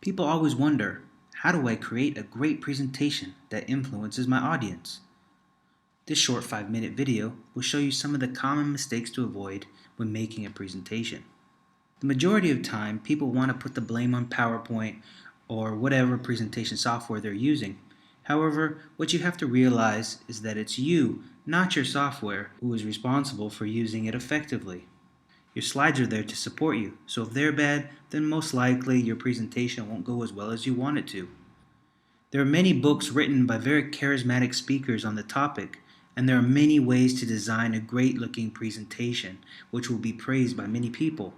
People always wonder, how do I create a great presentation that influences my audience? This short 5-minute video will show you some of the common mistakes to avoid when making a presentation. The majority of time, people want to put the blame on PowerPoint or whatever presentation software they're using. However, what you have to realize is that it's you, not your software, who is responsible for using it effectively. Your slides are there to support you, so if they're bad, then most likely your presentation won't go as well as you want it to. There are many books written by very charismatic speakers on the topic, and there are many ways to design a great-looking presentation, which will be praised by many people.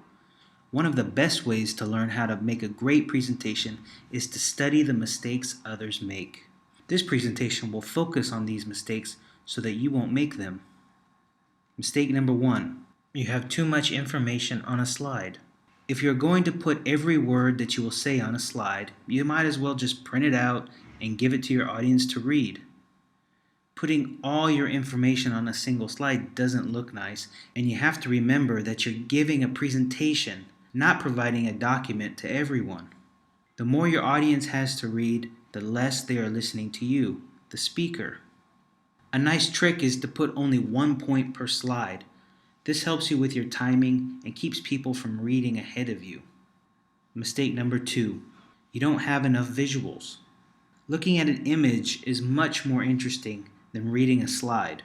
One of the best ways to learn how to make a great presentation is to study the mistakes others make. This presentation will focus on these mistakes so that you won't make them. Mistake number 1. You have too much information on a slide. If you're going to put every word that you will say on a slide, you might as well just print it out and give it to your audience to read. Putting all your information on a single slide doesn't look nice, and you have to remember that you're giving a presentation, not providing a document to everyone. The more your audience has to read, the less they are listening to you, the speaker. A nice trick is to put only 1 point per slide. This helps you with your timing and keeps people from reading ahead of you. Mistake number 2. You don't have enough visuals. Looking at an image is much more interesting than reading a slide.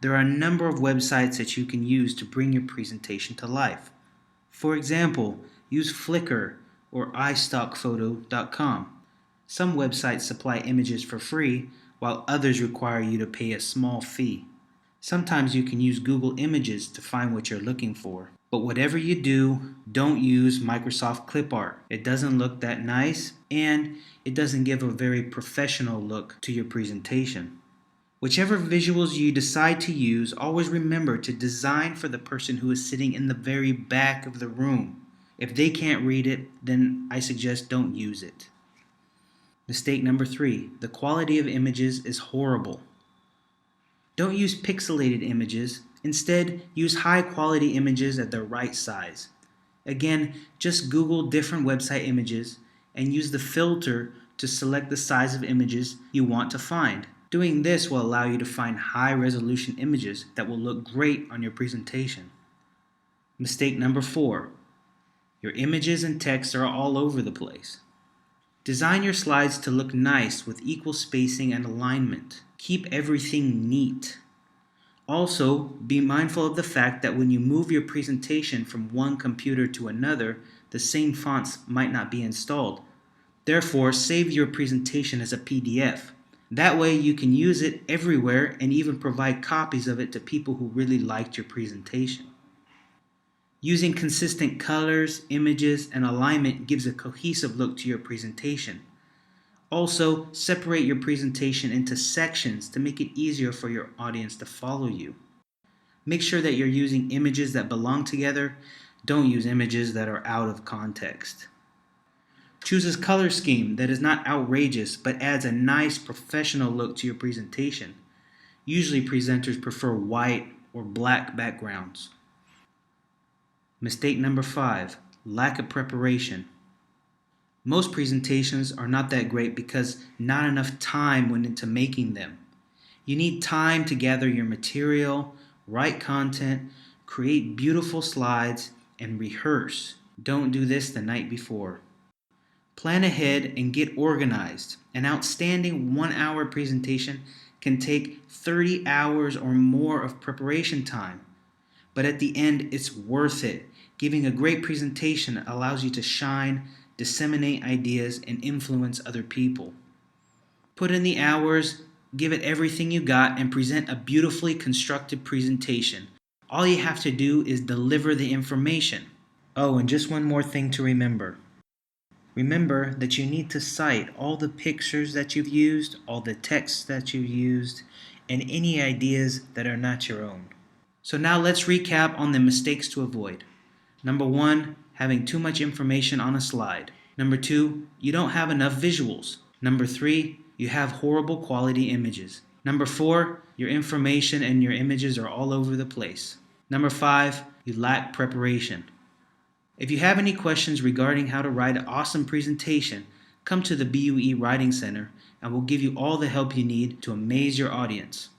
There are a number of websites that you can use to bring your presentation to life. For example, use Flickr or iStockphoto.com. Some websites supply images for free, while others require you to pay a small fee. Sometimes you can use Google Images to find what you're looking for. But whatever you do, don't use Microsoft Clip Art. It doesn't look that nice, and it doesn't give a very professional look to your presentation. Whichever visuals you decide to use, always remember to design for the person who is sitting in the very back of the room. If they can't read it, then I suggest don't use it. Mistake number 3. The quality of images is horrible. Don't use pixelated images. Instead, use high-quality images at the right size. Again, just Google different website images and use the filter to select the size of images you want to find. Doing this will allow you to find high-resolution images that will look great on your presentation. Mistake number 4. Your images and text are all over the place. Design your slides to look nice with equal spacing and alignment. Keep everything neat. Also, be mindful of the fact that when you move your presentation from one computer to another, the same fonts might not be installed. Therefore, save your presentation as a PDF. That way you can use it everywhere and even provide copies of it to people who really liked your presentation. Using consistent colors, images, and alignment gives a cohesive look to your presentation. Also, separate your presentation into sections to make it easier for your audience to follow you. Make sure that you're using images that belong together. Don't use images that are out of context. Choose a color scheme that is not outrageous but adds a nice professional look to your presentation. Usually presenters prefer white or black backgrounds. Mistake number 5. Lack of preparation. Most presentations are not that great because not enough time went into making them. You need time to gather your material, write content, create beautiful slides, and rehearse. Don't do this the night before. Plan ahead and get organized. An outstanding 1-hour presentation can take 30 hours or more of preparation time. But at the end, it's worth it. Giving a great presentation allows you to shine, disseminate ideas, and influence other people. Put in the hours, give it everything you got, and present a beautifully constructed presentation. All you have to do is deliver the information. Oh, and just one more thing to remember. Remember that you need to cite all the pictures that you've used, all the texts that you've used, and any ideas that are not your own. So now let's recap on the mistakes to avoid. Number 1, having too much information on a slide. Number 2, you don't have enough visuals. Number 3, you have horrible quality images. Number 4, your information and your images are all over the place. Number 5, you lack preparation. If you have any questions regarding how to write an awesome presentation, come to the BUE Writing Center and we'll give you all the help you need to amaze your audience.